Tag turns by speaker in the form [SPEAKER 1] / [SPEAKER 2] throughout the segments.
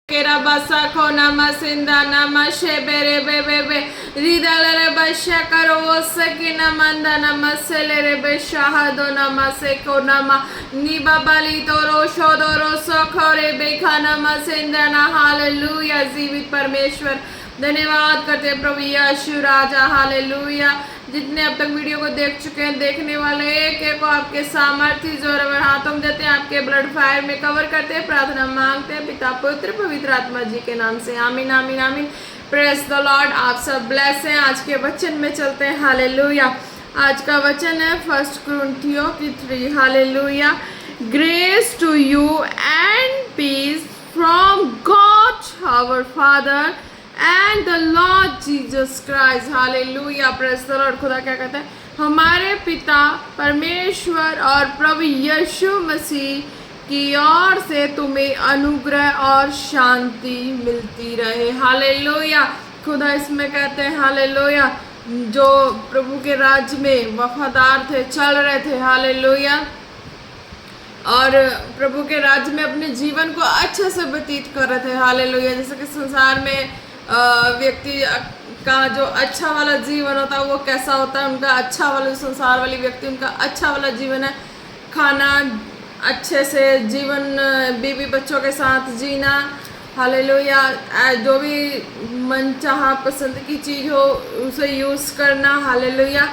[SPEAKER 1] Kera basa kona masinda nama shebere bebe ridalere basha karo sekina manda nama selere beshahado nama seko nama niba bali toro shodoro sokhore bekana masinda na hallelujah जीवित परमेश्वर धन्यवाद करते हैं प्रभु यीशु राजा hallelujah. जितने अब तक video को देख चुके हैं देखने वाले एक एक को आपके सामर्थ्य जोर और हाथों में देते हैं, आपके ब्लड फायर में कवर करते हैं, प्रार्थना मांगते हैं पिता पुत्र पवित्र आत्मा जी के नाम से आमीन आमीन आमीन। Praise the Lord. आप सब ब्लेस हैं। आज के वचन में चलते हैं हालेलुया। आज का वचन है 1 कुरिन्थियों की 3 hallelujah. Grace to you and peace from God our father and the Lord Jesus Christ hallelujah. Praise the Lord. खुदा क्या कहता है? हमारे पिता परमेश्वर और प्रभु यीशु मसीह की ओर से तुम्हें अनुग्रह और शांति मिलती रहे हालेलुया। खुदा इसमें कहते हैं हालेलुया, जो प्रभु के राज्य में वफादार थे, चल रहे थे हालेलुया, और प्रभु के राज्य में अपने जीवन को अच्छे से व्यतीत कर रहे थे हालेलुया। जैसे कि संसार में व्यक्ति का जो अच्छा वाला जीवन होता है वो कैसा होता है, उनका अच्छा वाला संसार वाली व्यक्ति उनका अच्छा वाला जीवन है खाना, अच्छे से जीवन बीवी बच्चों के साथ जीना हालेलुया, जो भी मन चाहा पसंद की चीज़ हो उसे यूज़ करना हालेलुया।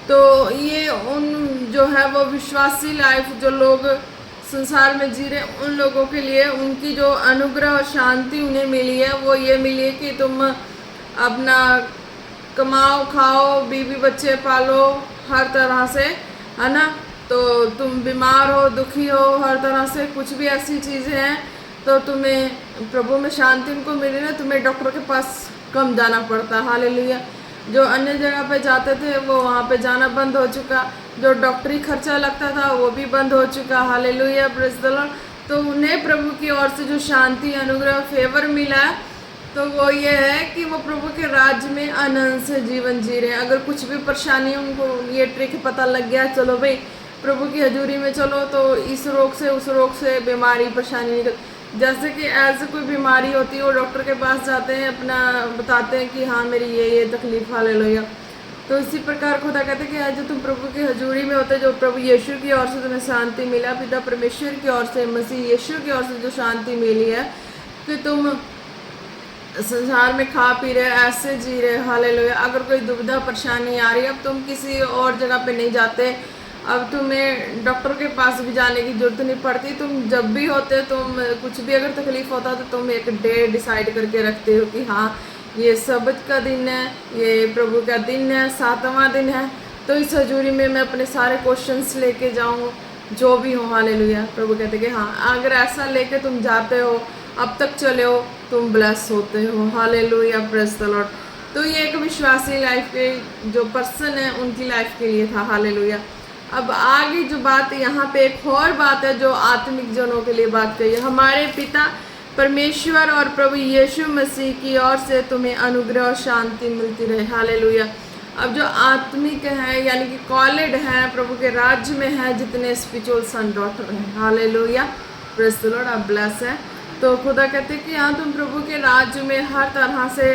[SPEAKER 1] तो ये उन जो है वो विश्वासी लाइफ जो लोग संसार में जी रहे उन लोगों के लिए उनकी जो अनुग्रह और शांति उन्हें मिली है वो ये मिली है कि तुम अपना कमाओ खाओ बीवी बच्चे पालो हर तरह से, है ना। तो तुम बीमार हो दुखी हो हर तरह से, कुछ भी ऐसी चीज़ें हैं तो तुम्हें प्रभु में शांति उनको मिली ना, तुम्हें डॉक्टर के पास कम जाना पड़ता हालेलुया। जो अन्य जगह पे जाते थे वो वहाँ पे जाना बंद हो चुका, जो डॉक्टरी खर्चा लगता था वो भी बंद हो चुका हालेलुया प्रेज द लॉर्ड। तो उन्हें प्रभु की ओर से जो शांति अनुग्रह फेवर मिला तो वो ये है कि वो प्रभु के राज्य में आनंद से जीवन जी रहे हैं। अगर कुछ भी परेशानी उनको ये ट्रिक पता लग गया, चलो भाई प्रभु की हजूरी में चलो, तो इस रोग से उस रोग से बीमारी परेशानी निकल, जैसे कि ऐसे कोई बीमारी होती है वो डॉक्टर के पास जाते हैं, अपना बताते हैं कि हाँ मेरी ये तकलीफ हालेलुया। तो इसी प्रकार खुदा कहते हैं कि आज जो तुम प्रभु की हजूरी में होते, जो प्रभु यीशु की ओर से तुम्हें शांति मिला, पिता परमेश्वर की ओर से मसीह यीशु की ओर से जो शांति मिली है कि तुम संसार में खा पी रहे ऐसे जी रहे हालेलुया। अगर कोई दुविधा परेशानी आ रही है, अब तुम किसी और जगह पे नहीं जाते, अब तुम्हें डॉक्टर के पास भी जाने की जरूरत नहीं पड़ती। तुम जब भी होते तुम कुछ भी अगर तकलीफ होता तो तुम एक डे डिसाइड करके रखते हो कि हाँ ये सबत का दिन है, ये प्रभु का दिन है, 7वां दिन है, तो इस हजूरी में मैं अपने सारे क्वेश्चंस लेके जाऊँ जो भी हो हालेलुया। प्रभु कहते कि हाँ अगर ऐसा लेके तुम जाते हो, अब तक चले हो, तुम ब्लेस होते हो हालेलुया प्रेज द लॉर्ड। तो ये एक विश्वासी लाइफ के जो पर्सन है उनकी लाइफ के लिए था हालेलुया। अब आगे जो बात यहाँ पे एक और बात है जो आत्मिक जनों के लिए बात कही है, हमारे पिता परमेश्वर और प्रभु यीशु मसीह की ओर से तुम्हें अनुग्रह और शांति मिलती रहे हालेलुया। अब जो आत्मिक है यानी कि कॉलेड है प्रभु के राज्य में है, जितने स्पिरिचुअल सन डॉटर हैं हालेलुया प्रेज द लॉर्ड, आप ब्लेस है। तो खुदा कहते हैं कि हाँ तुम प्रभु के राज्य में हर तरह से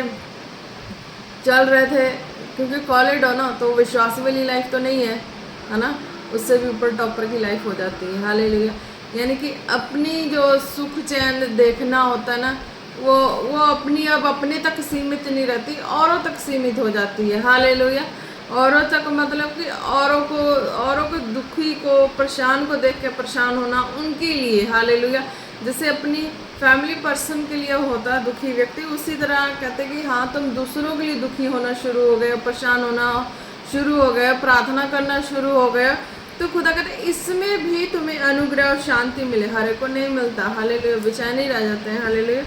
[SPEAKER 1] चल रहे थे, क्योंकि कॉलेड हो ना तो विश्वास वाली लाइफ तो नहीं है ना, उससे भी ऊपर टॉपर की लाइफ हो जाती है हालेलुया। यानी कि अपनी जो सुख चैन देखना होता है ना वो अपनी अब अपने तक सीमित नहीं रहती, औरों तक सीमित हो जाती है हालेलुया। औरों तक मतलब कि औरों को दुखी को परेशान को देख के परेशान होना उनके लिए हालेलुया। जैसे अपनी फैमिली पर्सन के लिए होता है दुखी व्यक्ति, उसी तरह कहते हैं कि हाँ तुम दूसरों के लिए दुखी होना शुरू हो गए, परेशान होना शुरू हो गए, प्रार्थना करना शुरू हो गए, तो खुदा कहते इसमें भी तुम्हें अनुग्रह और शांति मिले। हर एक को नहीं मिलता हालेलुया, बेचैनी रह जाते हैं हालेलुया,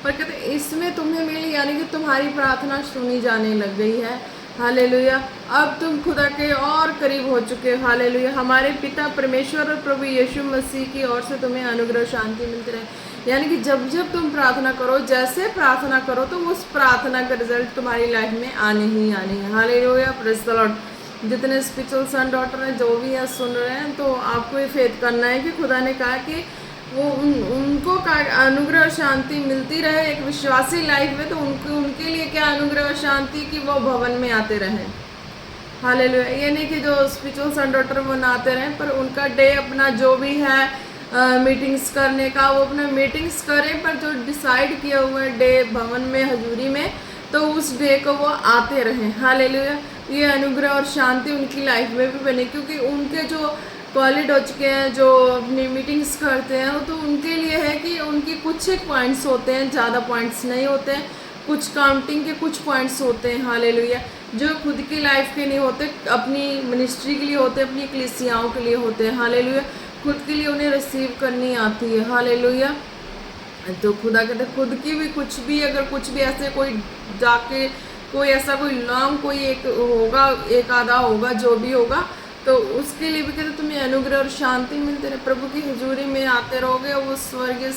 [SPEAKER 1] पर कहते इसमें तुम्हें मिली यानी कि तुम्हारी प्रार्थना सुनी जाने लग गई है हालेलुया। अब तुम खुदा के और करीब हो चुके हो हालेलुया। हमारे पिता परमेश्वर और प्रभु यीशु मसीह की ओर से तुम्हें अनुग्रह शांति मिलती रहे, यानी कि जब जब तुम प्रार्थना करो, जैसे प्रार्थना करो, तो उस प्रार्थना का रिजल्ट तुम्हारी लाइफ में आने ही आने हैं हालेलुया प्रेज द लॉर्ड। जितने स्पिरिचुअल सन डॉटर हैं जो भी है सुन रहे हैं, तो आपको ये फेथ करना है कि खुदा ने कहा कि वो उनको अनुग्रह और शांति मिलती रहे एक विश्वासी लाइफ में, तो उनके लिए क्या अनुग्रह और शांति कि वो भवन में आते रहें। हालेलुया। ये नहीं कि जो स्पिरिचुअल सन डॉटर वो ना आते रहें, पर उनका डे अपना जो भी है मीटिंग्स करने का वो अपना मीटिंग्स करें, पर जो डिसाइड किया हुआ है डे भवन में हजूरी में, तो उस डे को वो आते रहें। हालेलुया। ये अनुग्रह और शांति उनकी लाइफ में भी बने, क्योंकि उनके जो कॉलेज हो चुके हैं जो अपनी मीटिंग्स करते हैं, वो तो उनके लिए है कि उनकी कुछ एक पॉइंट्स होते हैं, ज़्यादा पॉइंट्स नहीं होते हैं, कुछ काउंटिंग के कुछ पॉइंट्स होते हैं। हालेलुया। जो खुद की लाइफ के नहीं होते, अपनी मिनिस्ट्री के लिए होते हैं, अपनी कलीसियाओं के लिए होते हैं। हालेलुया। खुद के लिए उन्हें रिसीव करनी आती है। हालेलुया। तो खुदा कहते खुद की भी कुछ भी, अगर कुछ भी ऐसे कोई जाके कोई ऐसा कोई लॉन्ग कोई एक होगा, एक आधा होगा, जो भी होगा, तो उसके लिए भी कहते तुम्हें अनुग्रह और शांति मिलते रहे। प्रभु की हजूरी में आते रहोगे, वो स्वर्गीय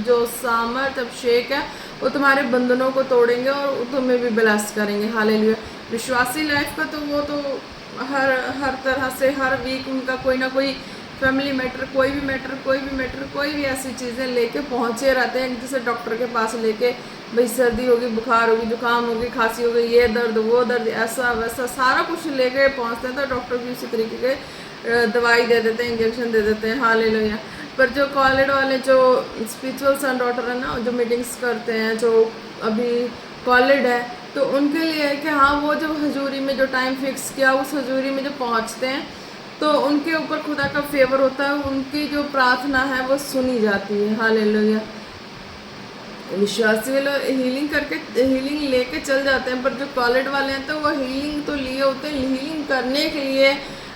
[SPEAKER 1] जो सामर्थ अभिषेक है वो तुम्हारे बंधनों को तोड़ेंगे और तुम्हें भी ब्लेस करेंगे। हालेलुया। विश्वासी लाइफ का तो वो तो हर तरह से हर वीक उनका कोई ना कोई फैमिली मैटर, कोई भी ऐसी चीज़ें लेके पहुँचे रहते हैं, जैसे डॉक्टर के पास लेके भाई सर्दी होगी, बुखार होगी, जुकाम होगी, खांसी होगी, ये दर्द वो दर्द, ऐसा वैसा सारा कुछ लेके पहुँचते हैं, तो डॉक्टर भी उसी तरीके के दवाई दे देते हैं, इंजेक्शन दे देते हैं। हालेलुया। पर जो कॉलेज वाले जो स्पिरिचुअल सन डॉटर है ना, जो मीटिंग्स करते हैं, जो अभी कॉलेज है, तो उनके लिए है कि हाँ वो जो हजूरी में जो टाइम फिक्स किया उस हजूरी में जो पहुँचते हैं, तो उनके ऊपर खुदा का फेवर होता है, उनकी जो प्रार्थना है वो सुनी जाती है। हालेलुया। विश्वासी वाले हीलिंग लेके चल जाते हैं, पर जो कॉलेज वाले हैं तो वो हीलिंग तो लिए होते हैं, हीलिंग करने के लिए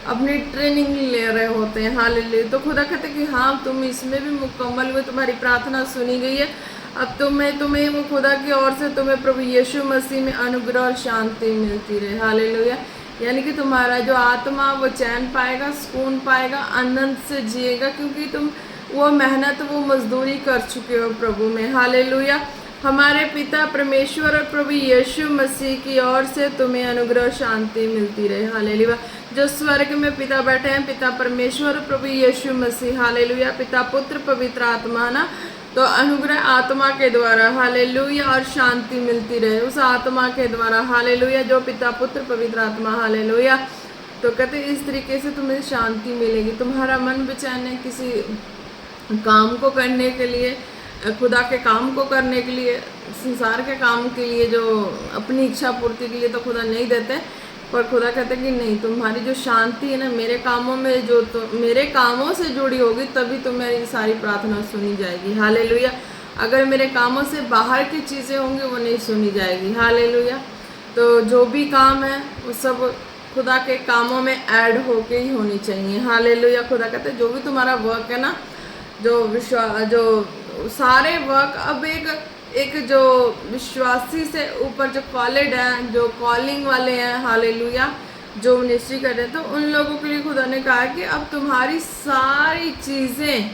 [SPEAKER 1] अपनी ट्रेनिंग ले रहे होते हैं। हालेलुया। तो खुदा कहते हैं कि हाँ तुम इसमें भी मुकम्मल हुए, तुम्हारी प्रार्थना सुनी गई है, अब तुम्हें वो खुदा की ओर से तुम्हें प्रभु यीशु मसीह में अनुग्रह और शांति मिलती रहे। हालेलुया। यानी कि तुम्हारा जो आत्मा वो चैन पाएगा, सुकून पाएगा, आनंद से जिएगा, क्योंकि तुम वो मेहनत वो मजदूरी कर चुके हो प्रभु में। हालेलुया। हमारे पिता परमेश्वर और प्रभु यीशु मसीह की ओर से तुम्हें अनुग्रह शांति मिलती रहे। हालेलुया। जो स्वर्ग में पिता बैठे हैं, पिता परमेश्वर और प्रभु यीशु मसीह। हालेलुया। पिता पुत्र पवित्र आत्मा ना, तो अनुग्रह आत्मा के द्वारा। हालेलुया। और शांति मिलती रहे उस आत्मा के द्वारा। हालेलुया। जो पिता पुत्र पवित्र आत्मा। हालेलुया। तो कहते इस तरीके से तुम्हें शांति मिलेगी। तुम्हारा मन बेचैन है किसी काम को करने के लिए, खुदा के काम को करने के लिए, संसार के काम के लिए, जो अपनी इच्छा पूर्ति के लिए तो खुदा नहीं देते, पर खुदा कहते कि नहीं, तुम्हारी जो शांति है ना मेरे कामों में, जो तो मेरे कामों से जुड़ी होगी, तभी तुम्हारी सारी प्रार्थना सुनी जाएगी। हालेलुया। अगर मेरे कामों से बाहर की चीज़ें होंगी वो नहीं सुनी जाएगी। हालेलुया। तो जो भी काम है वो सब खुदा के कामों में ऐड होके ही होनी चाहिए। हालेलुया। खुदा कहते जो भी तुम्हारा वर्क है ना, जो सारे वर्क अब एक जो विश्वासी से ऊपर जो कॉलेज हैं, जो कॉलिंग वाले हैं, हालेलुया, जो मिनिस्ट्री कर रहे हैं, तो उन लोगों के लिए खुदा ने कहा कि अब तुम्हारी सारी चीज़ें,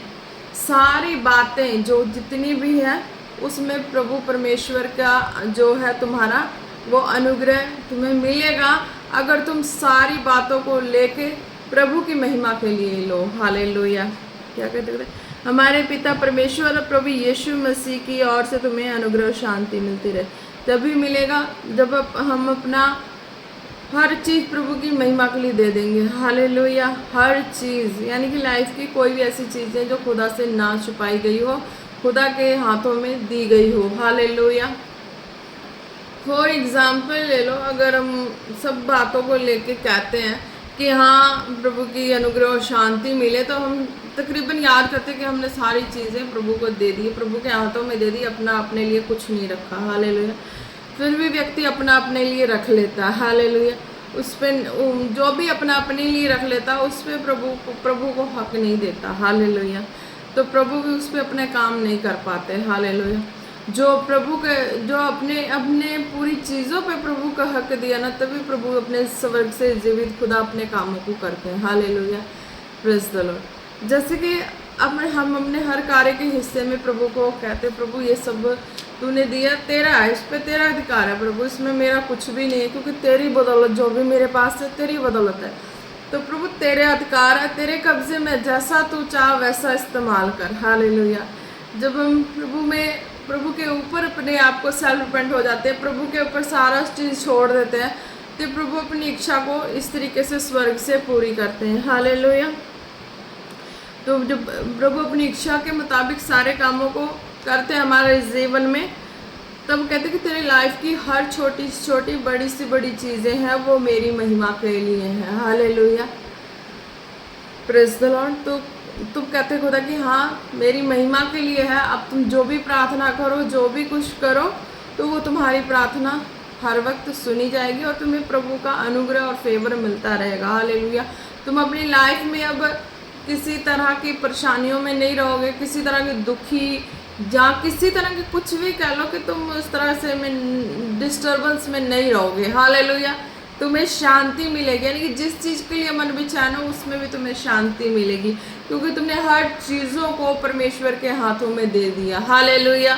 [SPEAKER 1] सारी बातें जो जितनी भी है, उसमें प्रभु परमेश्वर का जो है तुम्हारा वो अनुग्रह तुम्हें मिलेगा, अगर तुम सारी बातों को लेके प्रभु की महिमा के लिए लो। हालेलुया। क्या कहते हैं? हमारे पिता परमेश्वर और प्रभु यीशु मसीह की ओर से तुम्हें अनुग्रह शांति मिलती रहे। तभी मिलेगा जब हम अपना हर चीज़ प्रभु की महिमा के लिए दे देंगे। हालेलुया। हर चीज़, यानी कि लाइफ की कोई भी ऐसी चीज़ें जो खुदा से ना छुपाई गई हो, खुदा के हाथों में दी गई हो। हालेलुया। फॉर एग्ज़ाम्पल ले लो, अगर हम सब बातों को लेके कहते हैं कि हाँ प्रभु की अनुग्रह और शांति मिले, तो हम तकरीबन याद करते हैं कि हमने सारी चीज़ें प्रभु को दे दी, प्रभु के हाथों में दे दी, अपना अपने लिए कुछ नहीं रखा। हालेलुया। फिर भी व्यक्ति अपना अपने लिए रख लेता है। हालेलुया। उस पर जो भी अपना अपने लिए रख लेता है उस पर प्रभु को हक नहीं देता। हालेलुया। तो प्रभु भी उस पर अपने काम नहीं कर पाते। हालेलुया। जो प्रभु के जो अपने पूरी चीज़ों पे प्रभु का हक दिया ना, तभी प्रभु अपने स्वर्ग से जीवित खुदा अपने कामों को करते हैं। हालेलुया। Praise the Lord. जैसे कि हम अपने हर कार्य के हिस्से में प्रभु को कहते, प्रभु ये सब तूने दिया, तेरा है, इस पर तेरा अधिकार है प्रभु, इसमें मेरा कुछ भी नहीं है, क्योंकि तेरी बदौलत जो भी मेरे पास है तेरी बदौलत है। तो प्रभु तेरे अधिकार है, तेरे कब्जे में, जैसा तू चाह वैसा इस्तेमाल कर। हालेलुया। जब हम प्रभु के ऊपर अपने आप को सेल्फ डिपेंड हो जाते हैं, प्रभु के ऊपर सारा चीज़ छोड़ देते हैं, तो प्रभु अपनी इच्छा को इस तरीके से स्वर्ग से पूरी करते हैं। हालेलुया। तो जब प्रभु अपनी इच्छा के मुताबिक सारे कामों को करते हैं हमारे जीवन में, तब कहते कि तेरी लाइफ की हर छोटी से छोटी, बड़ी से बड़ी चीज़ें हैं वो मेरी महिमा के लिए हैं। हालेलुया। Praise the Lord. तो तुम कहते खुदा कि हाँ मेरी महिमा के लिए है। अब तुम जो भी प्रार्थना करो, जो भी कुछ करो, तो वो तुम्हारी प्रार्थना हर वक्त सुनी जाएगी और तुम्हें प्रभु का अनुग्रह और फेवर मिलता रहेगा। हालेलुया। तुम अपनी लाइफ में अब किसी तरह की परेशानियों में नहीं रहोगे, किसी तरह की दुखी या किसी तरह की कुछ भी कह लो कि तुम उस तरह से में डिस्टर्बेंस में नहीं रहोगे। हालेलुया। तुम्हें शांति मिलेगी, यानी कि जिस चीज़ के लिए मन बेचैन हो उसमें भी तुम्हें शांति मिलेगी, क्योंकि तुमने हर चीज़ों को परमेश्वर के हाथों में दे दिया। हालेलुया।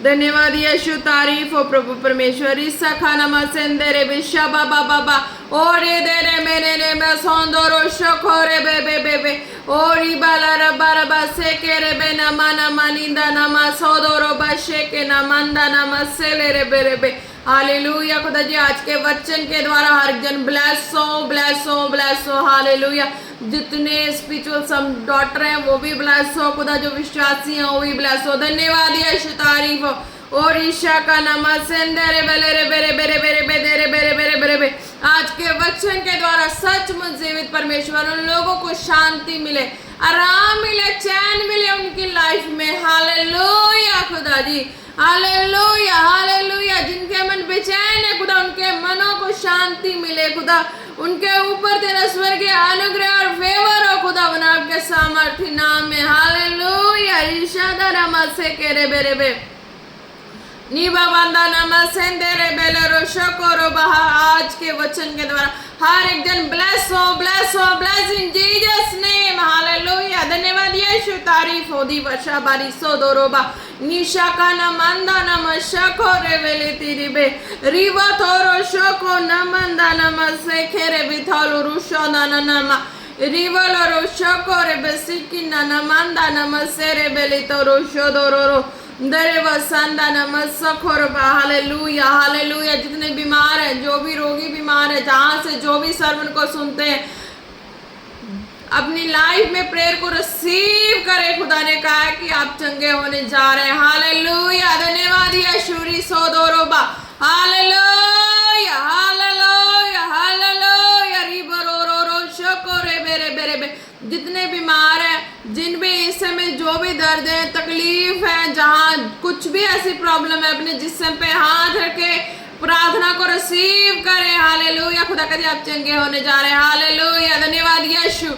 [SPEAKER 1] धन्यवाद यीशु, तारीफ हो प्रभु परमेश्वर। ईसा खाना मसेंदे रे बिशा बाबा बाबा ओरे दे रे मेरे रे मैं सोंदोरो शोखोरे बे बे बे बे ओरी बाला रबा रबा से के रे बे नमा नमा निंदा नमा सोदोरो बशे के नमंदा नमा से ले रे बे रे बे। हालेलुया। खुदा जी आज के वचन के द्वारा हर जन ब्लेस हो, ब्लेस हो, ब्लेस हो। हालेलुया। जितने स्पिरिचुअल सम डॉटर हैं वो भी ब्लेस हो खुदा, जो विश्वासी हैं वो भी ब्लेस हो। धन्यवाद यीशु, तारीफ हो। और ईशा का नमस्ते बेरे बेरे बेरे बेरे बेरे बेरे बेरे बेरे बे। आज के वचन के द्वारा सचमुच जीवित परमेश्वर उन लोगों को शांति मिले, आराम मिले, चैन मिले उनकी लाइफ में। हालेलुया खुदा जी, हालेलुया, हालेलुया। जिनके मन बेचैन है खुदा, उनके मनों को शांति मिले खुदा, उनके ऊपर तेरा स्वर्गीय अनुग्रह और फेवर हो खुदा, बना आपके सामर्थ्य नाम में। हालेलुया। ईशादा नमा से केरे बेरे बे नीबा बांदा नमा सेंदेरे बेले रोशो कोरो बहा। आज के वचन के द्वारा हर एक जन ब्लेस हो, ब्लेस हो, ब्लेस इन जीसस नेम। हालेलुया। धन्यवाद यीशु, तारीफ हो। दी वर्षा बारी सो दोरोबा निशा का नमंदा नम शको रे वेले तिरी बे रिवा थोरो शको नमंदा नम से खेरे बिथालो रुशो नाना नमा रिवलो रोशको रे बेसिकी नमंदा नम से रे बेले तो रोशो दोरोरो दरे वसंदा नमस्खोर। Hallelujah, hallelujah. जितने बीमार हैं, जो भी रोगी बीमार है, जहाँ से जो भी सर्वन को सुनते हैं, अपनी लाइफ में प्रेयर को रिसीव करें। खुदा ने कहा है कि आप चंगे होने जा रहे हैं। हालेलुया। धन्यवाद यशूरी सोदोरोबा। Hallelujah, hallelujah, hallelujah. रिबरोरो शकोरे बेरे बेरे बे। जितने बीमार हैं, जिन भी इस समय जो भी दर्द है, तकलीफ है, जहाँ कुछ भी ऐसी प्रॉब्लम है, अपने जिस्म पे हाथ रखे प्रार्थना को रिसीव करें। हालेलुया। खुदा कहते आप चंगे होने जा रहे हैं। हालेलुया। धन्यवाद यीशु,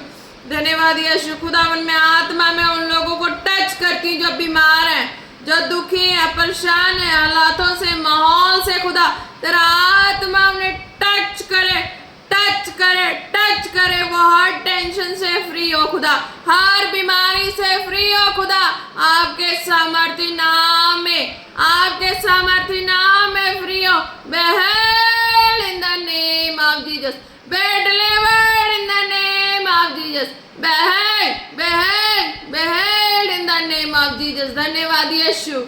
[SPEAKER 1] धन्यवाद यीशु। खुदावन में आत्मा में उन लोगों को टच करती जो बीमार हैं, जो दुखी है, परेशान है हालातों से, माहौल से। खुदा तेरा आत्मा उन्हें टच करे, टच करे, टच करे। वो हर टेंशन से फ्री हो खुदा, हर बीमारी से फ्री हो खुदा, आपके सामर्थ्य नाम में, आपके सामर्थ्य नाम में फ्री हो। Be healed in the name of Jesus, be delivered in the name of Jesus, be healed be healed be healed in the name of Jesus. धन्यवाद यीशु।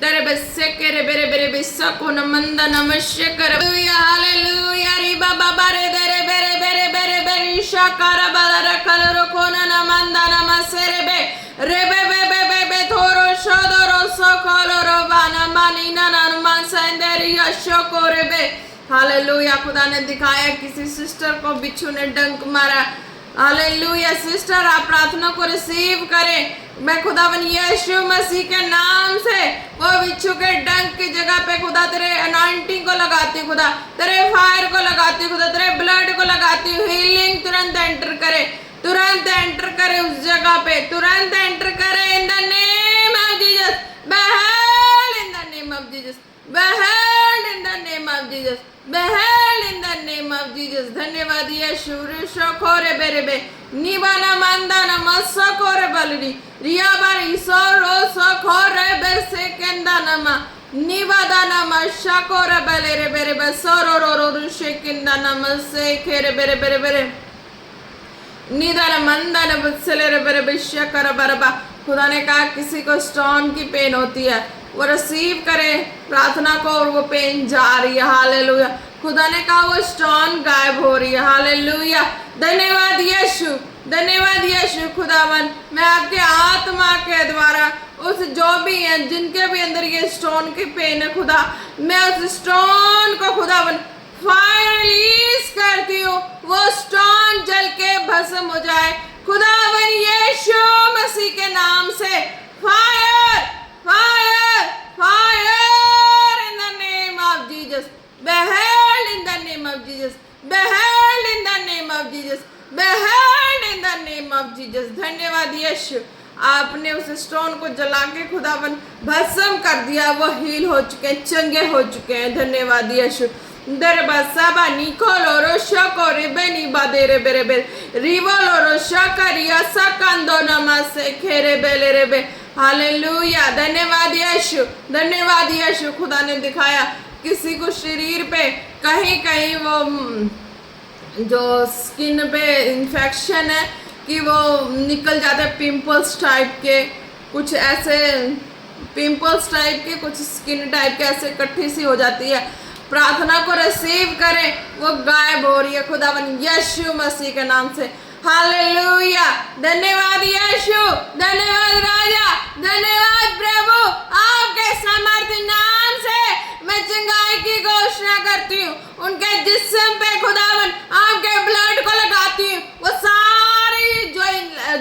[SPEAKER 1] तेरे बस्से केरे बेरे बेरे बिस्सा को नमंदा नमस्ते कर। हालेलुया। री बाबा बारे देरे बेरे बेरे बेरे बेरे शाकारा बाला रखल रखो ना नमंदा नमस्ते रे बे रे बे बे बे बे बे थोरो शोदरो सोकोलो रोबाना मानी ना नमान संदेरी यशो को रे बे। हालेलुया। खुदा ने दिखाया किसी सिस्टर को बिच्छू ने डंक मारा। हालेलुया। सिस्टर आप प्रार्थना को रिसीव करें। मैं खुदावन यीशु मसीह के नाम से वो बिच्छू के डंक की जगह पे खुदा तेरे अनॉइंटिंग को लगाती हूँ, खुदा तेरे फायर को लगाती हूँ, खुदा तेरे ब्लड को लगाती हूँ। हीलिंग तुरंत एंटर करे, तुरंत एंटर करे उस जगह पे, तुरंत एंटर करे इन the name of Jesus. Behl in the name of Jesus, Behl in the name of Jesus, Behl in the name of Jesus. धन्यवाद यीशु। शोखोरे बेरे बे निबाना मंदाना मसकोरे बलरी रिया बारी सोरो सोखोरे बेसे केंदाना मा निबादाना मशकोरे बेरे बेरे बे सोरो रो रो शेकिंदाना मसे खेरे बेरे बेरे बेरे निधन मंदन बुत्सले बरे बिश्य कर बरबा। खुदा ने कहा किसी को स्टोन की पेन होती है, वो रिसीव करे प्रार्थना को और वो पेन जा रही है। हालेलुया। खुदा ने कहा वो स्टोन गायब हो रही है। हालेलुया। धन्यवाद यीशु, धन्यवाद यीशु। खुदावन मैं आपके आत्मा के द्वारा उस जो भी है जिनके भी अंदर ये स्टोन की पेन है खुदा, मैं उस स्टोन को खुदावन फायर रिलीज करती हूँ, वो स्टोन जल के भस्म हो जाए खुदावन यीशु मसीह के नाम से। Fire fire fire in the name of Jesus, beheld in the name of Jesus, beheld in the name of Jesus, beheld in the name of Jesus। धन्यवाद यीशु, आपने उस स्टोन को जला के खुदावन भस्म कर दिया, वो हील हो चुके हैं, चंगे हो चुके हैं। धन्यवाद यीशु। दरबासाबा निकोलो शको रिबेनी बादेरे बेरे बे रिवोलो शकरिया सकंदो नमसे खेरे बेले रेबे। हालेलुया। धन्यवाद यीशु, धन्यवाद यीशु। खुदा ने दिखाया किसी को शरीर पे कहीं कहीं वो जो स्किन पे इन्फेक्शन है कि वो निकल जाते हैं, पिंपल्स टाइप के, कुछ ऐसे पिंपल्स टाइप के, कुछ स्किन टाइप के ऐसे इकट्ठी सी हो जाती है। प्रार्थना को रिसीव करें, वो गायब हो रही है खुदावन यीशु मसीह के नाम से। हालेलुया। धन्यवाद यीशु, धन्यवाद राजा, धन्यवाद प्रभु। आपके सामर्थ्य नाम से मैं चंगाई की घोषणा करती हूँ। उनके जिस्म पे खुदावन आपके ब्लड को लगाती हूँ, वो सारी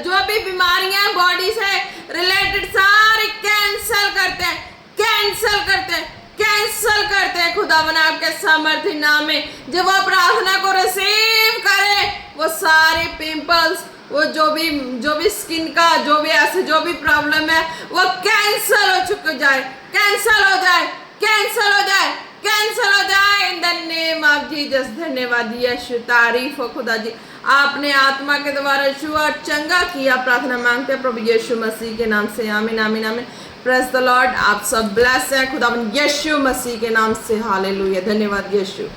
[SPEAKER 1] जो भी बीमारियां बॉडी से रिलेटेड सारी कैंसल करते हैं, कैंसल करते हैं, कैंसल करते हैं खुदावन आपके सामर्थ्य नाम में। जब वो प्रार्थना को रिसीव करे, वो सारे पिंपल्स, वो जो भी स्किन का जो भी ऐसे जो भी प्रॉब्लम है, वो कैंसल हो चुके जाए, कैंसल हो जाए, कैंसल हो जाए, कैंसल हो जाए इन द नेम ऑफ जीसस। धन्यवाद यीशु, तारीफ हो खुदा जी, आपने आत्मा के द्वारा छुआ चंगा किया। प्रार्थना मांगते हैं प्रभु यीशु मसीह के नाम से, आमीन आमीन आमीन। Praise the Lord. आप सब ब्लेस हैं खुदावन यीशु मसीह के नाम से। हालेलुया। धन्यवाद यीशु।